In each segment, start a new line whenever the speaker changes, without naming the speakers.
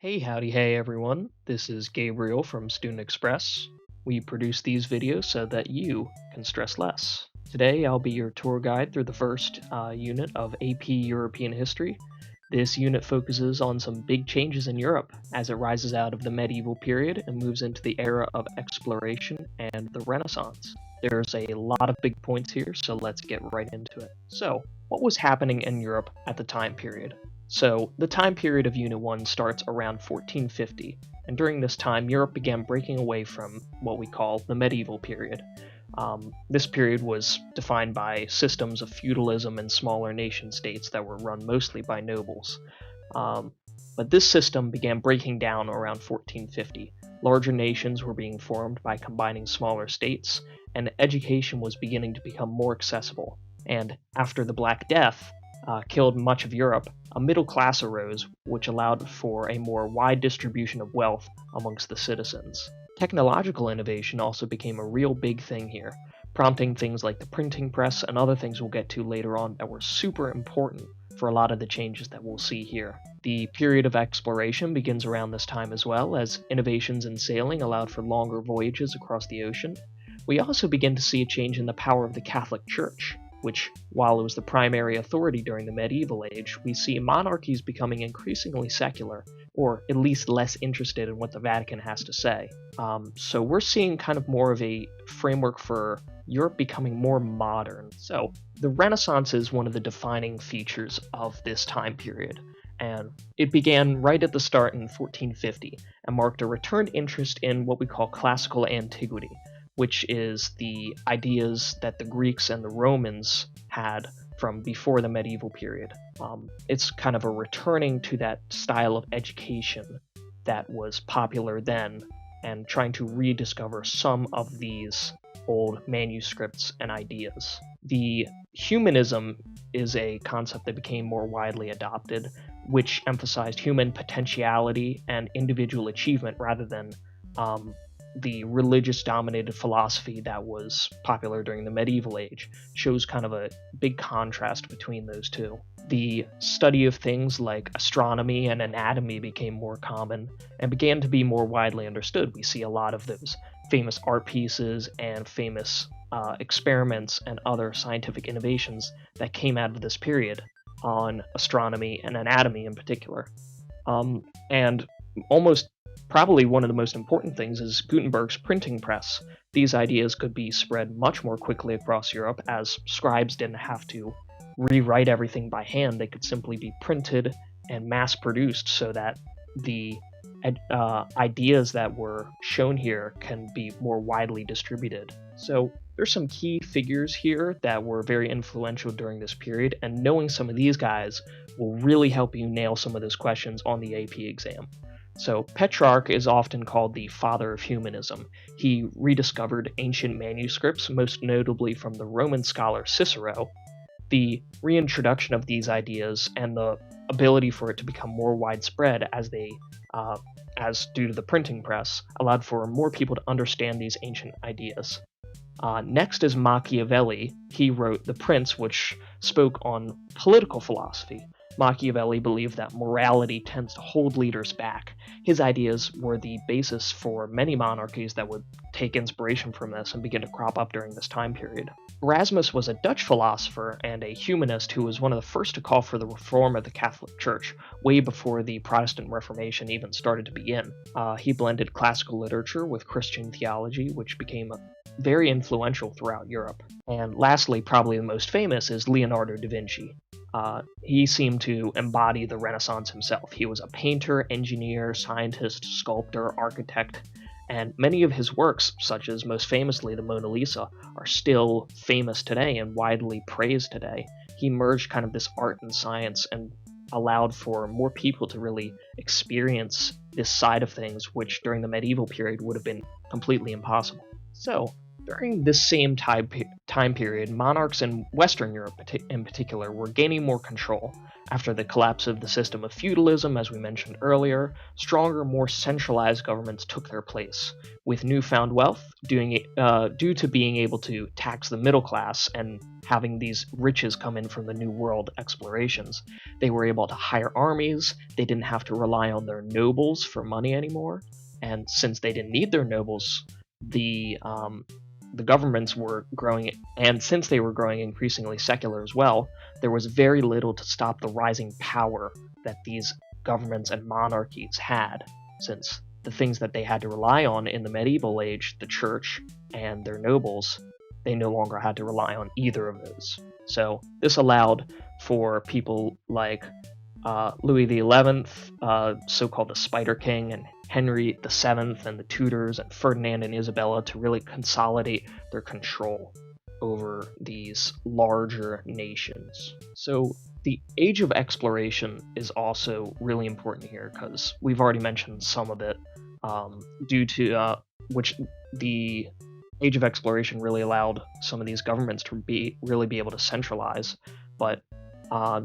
Hey, howdy, hey everyone. This is Gabriel from Student Express. We produce these videos so that you can stress less. Today, I'll be your tour guide through the first unit of AP European History. This unit focuses on some big changes in Europe as it rises out of the medieval period and moves into the era of exploration and the Renaissance. There's a lot of big points here, so let's get right into it. So, what was happening in Europe at the time period? So, the time period of Unit 1 starts around 1450, and during this time, Europe began breaking away from what we call the medieval period. This period was defined by systems of feudalism and smaller nation states that were run mostly by nobles. Um, but this system began breaking down around 1450. Larger nations were being formed by combining smaller states, and education was beginning to become more accessible. And after the Black Death killed much of Europe, a middle class arose, which allowed for a more wide distribution of wealth amongst the citizens. Technological innovation also became a real big thing here, prompting things like the printing press and other things we'll get to later on that were super important for a lot of the changes that we'll see here. The period of exploration begins around this time as well, as innovations in sailing allowed for longer voyages across the ocean. We also begin to see a change in the power of the Catholic Church, which, while it was the primary authority during the medieval age, we see monarchies becoming increasingly secular, or at least less interested in what the Vatican has to say. So we're seeing kind of more of a framework for Europe becoming more modern. So the Renaissance is one of the defining features of this time period, and it began right at the start in 1450 and marked a returned interest in what we call classical antiquity, which is the ideas that the Greeks and the Romans had from before the medieval period. It's kind of a returning to that style of education that was popular then and trying to rediscover some of these old manuscripts and ideas. The humanism is a concept that became more widely adopted, which emphasized human potentiality and individual achievement rather than the religious dominated philosophy that was popular during the medieval age. Shows kind of a big contrast between those two. The study of things like astronomy and anatomy became more common and began to be more widely understood. We see a lot of those famous art pieces and famous experiments and other scientific innovations that came out of this period on astronomy and anatomy in particular. And almost probably one of the most important things is Gutenberg's printing press. These ideas could be spread much more quickly across Europe, as scribes didn't have to rewrite everything by hand. They could simply be printed and mass produced so that the ideas that were shown here can be more widely distributed. So there's some key figures here that were very influential during this period, and knowing some of these guys will really help you nail some of those questions on the AP exam. So Petrarch is often called the father of humanism. He rediscovered ancient manuscripts, most notably from the Roman scholar Cicero. The reintroduction of these ideas and the ability for it to become more widespread as due to the printing press allowed for more people to understand these ancient ideas. Next is Machiavelli. He wrote The Prince, which spoke on political philosophy. Machiavelli believed that morality tends to hold leaders back. His ideas were the basis for many monarchies that would take inspiration from this and begin to crop up during this time period. Erasmus was a Dutch philosopher and a humanist who was one of the first to call for the reform of the Catholic Church, way before the Protestant Reformation even started to begin. He blended classical literature with Christian theology, which became very influential throughout Europe. And lastly, probably the most famous, is Leonardo da Vinci. He seemed to embody the Renaissance himself. He was a painter, engineer, scientist, sculptor, architect, and many of his works, such as most famously the Mona Lisa, are still famous today and widely praised today. He merged kind of this art and science and allowed for more people to really experience this side of things, which during the medieval period would have been completely impossible. So, During this same time period, monarchs in Western Europe in particular were gaining more control. After the collapse of the system of feudalism, as we mentioned earlier, stronger, more centralized governments took their place. With newfound wealth, due to being able to tax the middle class and having these riches come in from the New World explorations, they were able to hire armies, they didn't have to rely on their nobles for money anymore, and since they didn't need their nobles, the governments were growing, and since they were growing increasingly secular as well, there was very little to stop the rising power that these governments and monarchies had, since the things that they had to rely on in the medieval age, the church and their nobles, they no longer had to rely on either of those. So this allowed for people like Louis XI, so-called the Spider King, and Henry VII and the Tudors and Ferdinand and Isabella to really consolidate their control over these larger nations. So the age of exploration is also really important here because we've already mentioned some of it, due to which the age of exploration really allowed some of these governments to really be able to centralize. But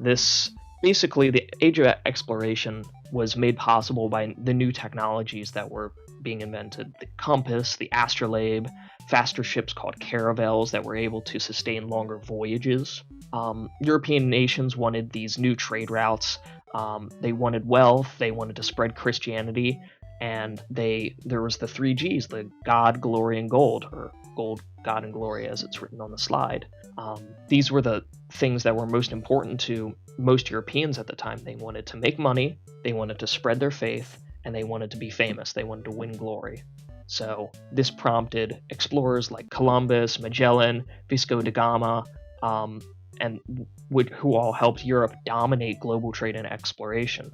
this basically, the age of exploration was made possible by the new technologies that were being invented. The compass, the astrolabe, faster ships called caravels that were able to sustain longer voyages. European nations wanted these new trade routes. They wanted wealth, they wanted to spread Christianity, and there was the three G's, the God, glory, and gold, or gold, God, and glory as it's written on the slide. These were the things that were most important to most Europeans at the time. They wanted to make money, they wanted to spread their faith, and they wanted to be famous. They wanted to win glory. So this prompted explorers like Columbus, Magellan, Vasco da Gama, who all helped Europe dominate global trade and exploration.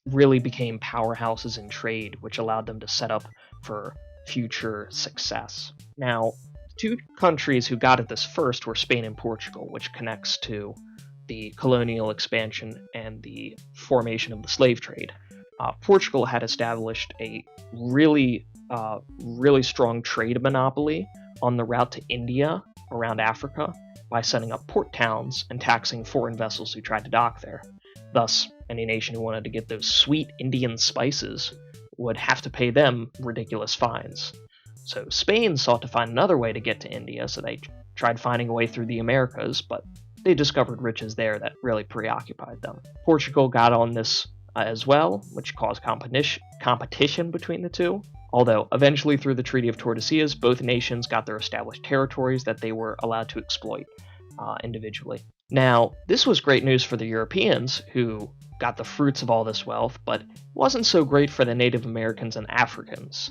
Really became powerhouses in trade, which allowed them to set up for future success. Now, two countries who got at this first were Spain and Portugal, which connects to the colonial expansion and the formation of the slave trade. Portugal had established a really strong trade monopoly on the route to India around Africa by setting up port towns and taxing foreign vessels who tried to dock there. Thus, any nation who wanted to get those sweet Indian spices would have to pay them ridiculous fines. So Spain sought to find another way to get to India, so they tried finding a way through the Americas, but they discovered riches there that really preoccupied them. Portugal got on this as well, which caused competition between the two. Although, eventually through the Treaty of Tordesillas, both nations got their established territories that they were allowed to exploit individually. Now, this was great news for the Europeans, who got the fruits of all this wealth, but wasn't so great for the Native Americans and Africans.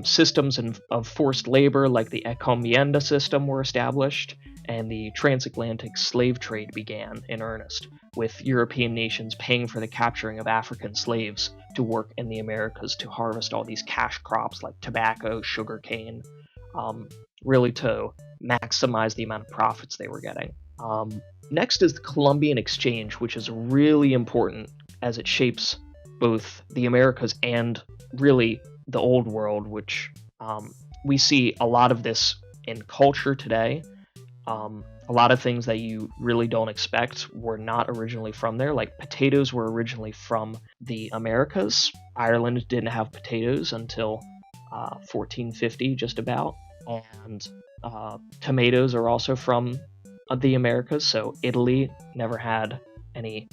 Systems of forced labor like the encomienda system were established, and the transatlantic slave trade began in earnest, with European nations paying for the capturing of African slaves to work in the Americas to harvest all these cash crops like tobacco, sugarcane, really to maximize the amount of profits they were getting. Next is the Columbian Exchange, which is really important as it shapes both the Americas and really the Old World, which we see a lot of this in culture today. A lot of things that you really don't expect were not originally from there. Like potatoes were originally from the Americas. Ireland didn't have potatoes until 1450, just about. And tomatoes are also from the Americas. So Italy never had any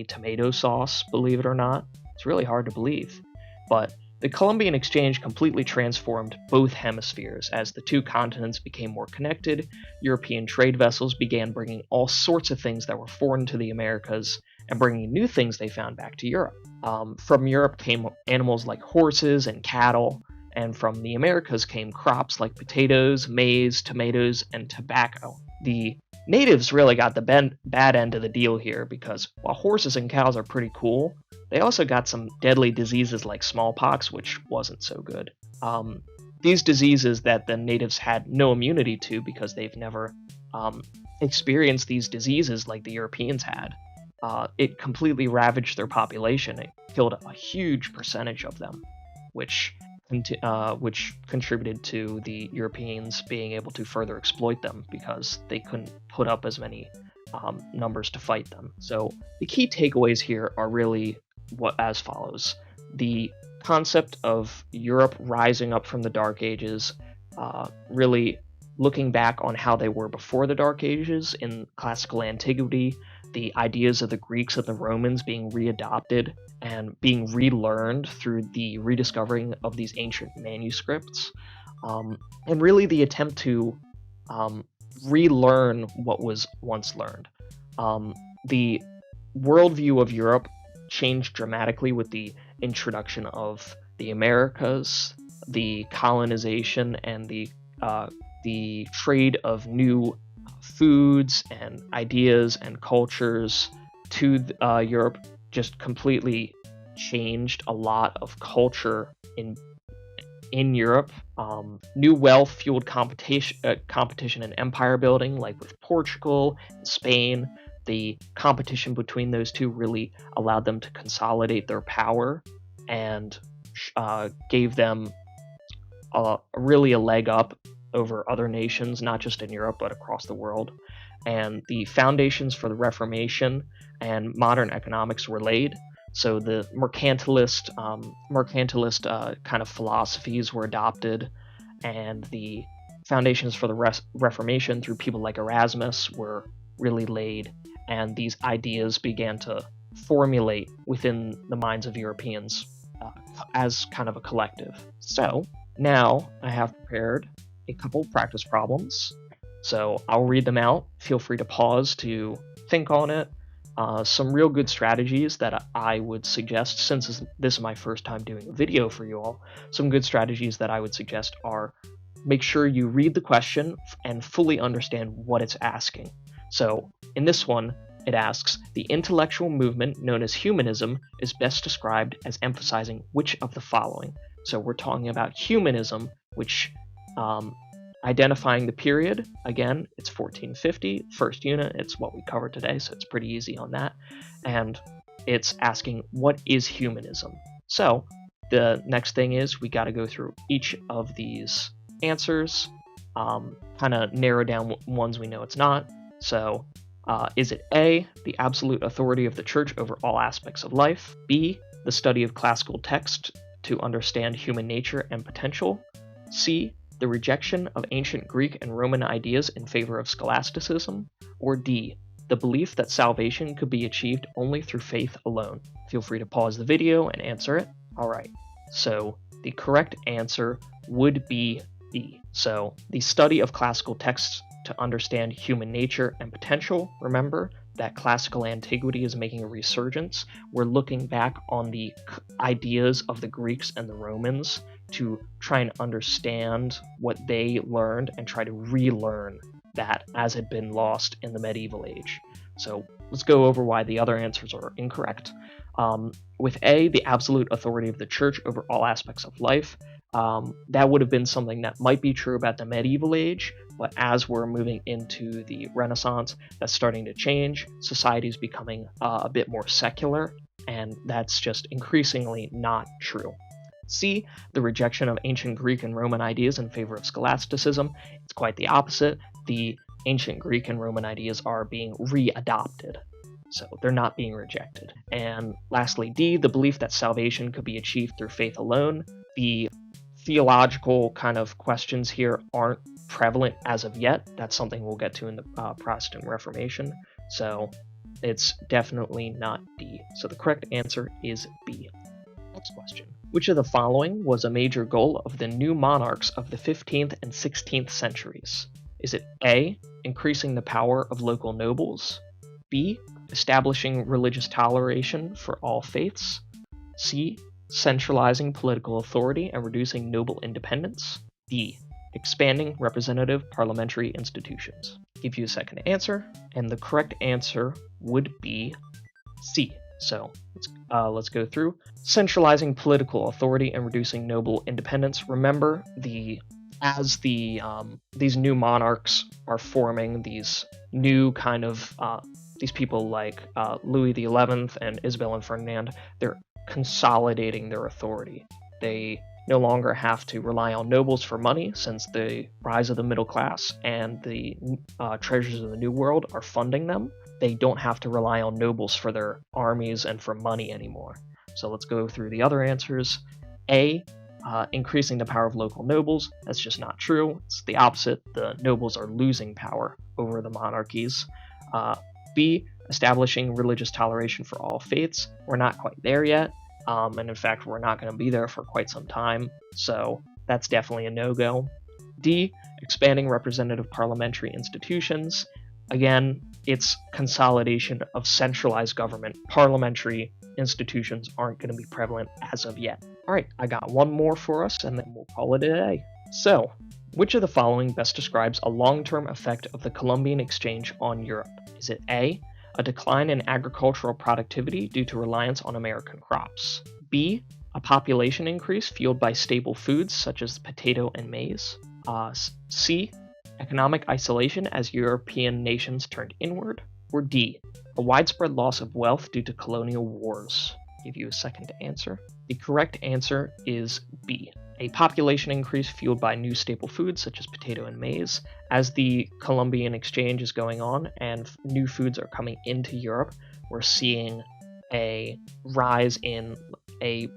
tomato sauce, believe it or not. It's really hard to believe. But the Columbian Exchange completely transformed both hemispheres. As the two continents became more connected, European trade vessels began bringing all sorts of things that were foreign to the Americas and bringing new things they found back to Europe. From Europe came animals like horses and cattle, and from the Americas came crops like potatoes, maize, tomatoes, and tobacco. The natives really got the bad end of the deal here because while horses and cows are pretty cool, they also got some deadly diseases like smallpox, which wasn't so good. These diseases that the natives had no immunity to because they've never experienced these diseases like the Europeans had. It completely ravaged their population. It killed a huge percentage of them, which which contributed to the Europeans being able to further exploit them because they couldn't put up as many numbers to fight them. So the key takeaways here are really what as follows: the concept of Europe rising up from the Dark Ages, really looking back on how they were before the Dark Ages in classical antiquity, the ideas of the Greeks and the Romans being readopted and being relearned through the rediscovering of these ancient manuscripts, and really the attempt to relearn what was once learned. The worldview of Europe changed dramatically with the introduction of the Americas, the colonization, and the trade of new foods and ideas and cultures to Europe. Just completely changed a lot of culture in Europe. New wealth fueled competition and empire building, like with Portugal and Spain. The competition between those two really allowed them to consolidate their power and gave them really a leg up over other nations, not just in Europe, but across the world. And the foundations for the Reformation and modern economics were laid. So the mercantilist kind of philosophies were adopted, and the foundations for the Reformation through people like Erasmus were really laid, and these ideas began to formulate within the minds of Europeans as kind of a collective. So now I have prepared a couple practice problems. So I'll read them out. Feel free to pause to think on it. Some real good strategies that I would suggest, since this is my first time doing a video for you all, some good strategies that I would suggest are: make sure you read the question and fully understand what it's asking. So in this one, it asks, the intellectual movement known as humanism is best described as emphasizing which of the following? So we're talking about humanism, which identifying the period, again, it's 1450, first unit, it's what we covered today, so it's pretty easy on that. And it's asking, what is humanism? So the next thing is we got to go through each of these answers, kind of narrow down ones we know it's not. So is it A, the absolute authority of the church over all aspects of life? B, the study of classical text to understand human nature and potential? C, the rejection of ancient Greek and Roman ideas in favor of scholasticism? Or D, the belief that salvation could be achieved only through faith alone? Feel free to pause the video and answer it. All right, so the correct answer would be B. So the study of classical texts to understand human nature and potential. Remember that classical antiquity is making a resurgence. We're looking back on the ideas of the Greeks and the Romans to try and understand what they learned and try to relearn that as had been lost in the medieval age. So let's go over why the other answers are incorrect. With A, the absolute authority of the church over all aspects of life, that would have been something that might be true about the medieval age, but as we're moving into the Renaissance, that's starting to change. Society is becoming a bit more secular, and that's just increasingly not true. C, the rejection of ancient Greek and Roman ideas in favor of scholasticism. It's quite the opposite. The ancient Greek and Roman ideas are being readopted, so they're not being rejected. And lastly, D, the belief that salvation could be achieved through faith alone. The theological kind of questions here aren't prevalent as of yet. That's something we'll get to in the Protestant Reformation. So it's definitely not D. So the correct answer is B. Next question. Which of the following was a major goal of the new monarchs of the 15th and 16th centuries? Is it A, increasing the power of local nobles? B, establishing religious toleration for all faiths? C, centralizing political authority and reducing noble independence? D, expanding representative parliamentary institutions? Give you a second to answer, and the correct answer would be C. So let's go through. Centralizing political authority and reducing noble independence. Remember, as these new monarchs are forming, these new kind of these people like Louis XI and Isabel and Ferdinand, they're consolidating their authority. They no longer have to rely on nobles for money, since the rise of the middle class and the treasures of the New World are funding them. They don't have to rely on nobles for their armies and for money anymore. So let's go through the other answers. A, increasing the power of local nobles. That's just not true. It's the opposite. The nobles are losing power over the monarchies. B, establishing religious toleration for all faiths. We're not quite there yet. And in fact, we're not going to be there for quite some time. So that's definitely a no-go. D, expanding representative parliamentary institutions. Again, it's consolidation of centralized government. Parliamentary institutions aren't going to be prevalent as of yet. All right, I got one more for us, and then we'll call it a day. So, which of the following best describes a long-term effect of the Columbian Exchange on Europe? Is it A, a decline in agricultural productivity due to reliance on American crops? B, a population increase fueled by staple foods such as potato and maize? C, economic isolation as European nations turned inward? Or D, a widespread loss of wealth due to colonial wars? I'll give you a second to answer. The correct answer is B, a population increase fueled by new staple foods such as potato and maize. As the Columbian Exchange is going on and new foods are coming into Europe, we're seeing a rise in a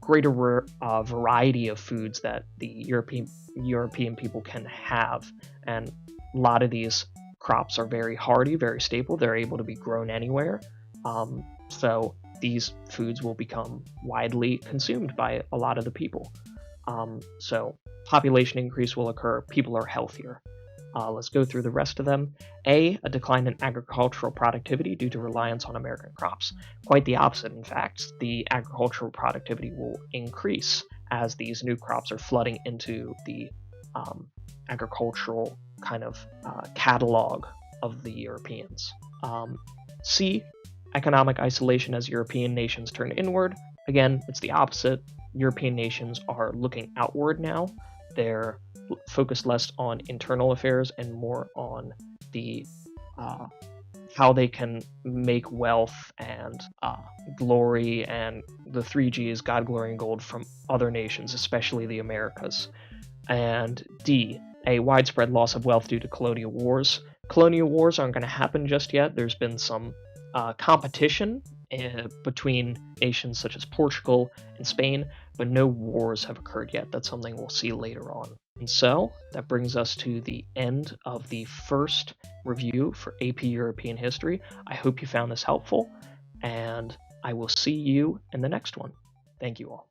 greater variety of foods that the European people can have. And a lot of these crops are very hardy, very stable. They're able to be grown anywhere. So these foods will become widely consumed by a lot of the people. So population increase will occur. People are healthier. Let's go through the rest of them. A decline in agricultural productivity due to reliance on American crops. Quite the opposite, in fact. The agricultural productivity will increase as these new crops are flooding into the agricultural kind of catalog of the Europeans. C, economic isolation as European nations turn inward. Again, it's the opposite. European nations are looking outward now. They're focused less on internal affairs and more on the how they can make wealth and glory and the 3Gs, God, glory, and gold, from other nations, especially the Americas. And D, a widespread loss of wealth due to colonial wars. Colonial wars aren't going to happen just yet. There's been some competition between nations such as Portugal and Spain, but no wars have occurred yet. That's something we'll see later on. And so that brings us to the end of the first review for AP European History. I hope you found this helpful, and I will see you in the next one. Thank you all.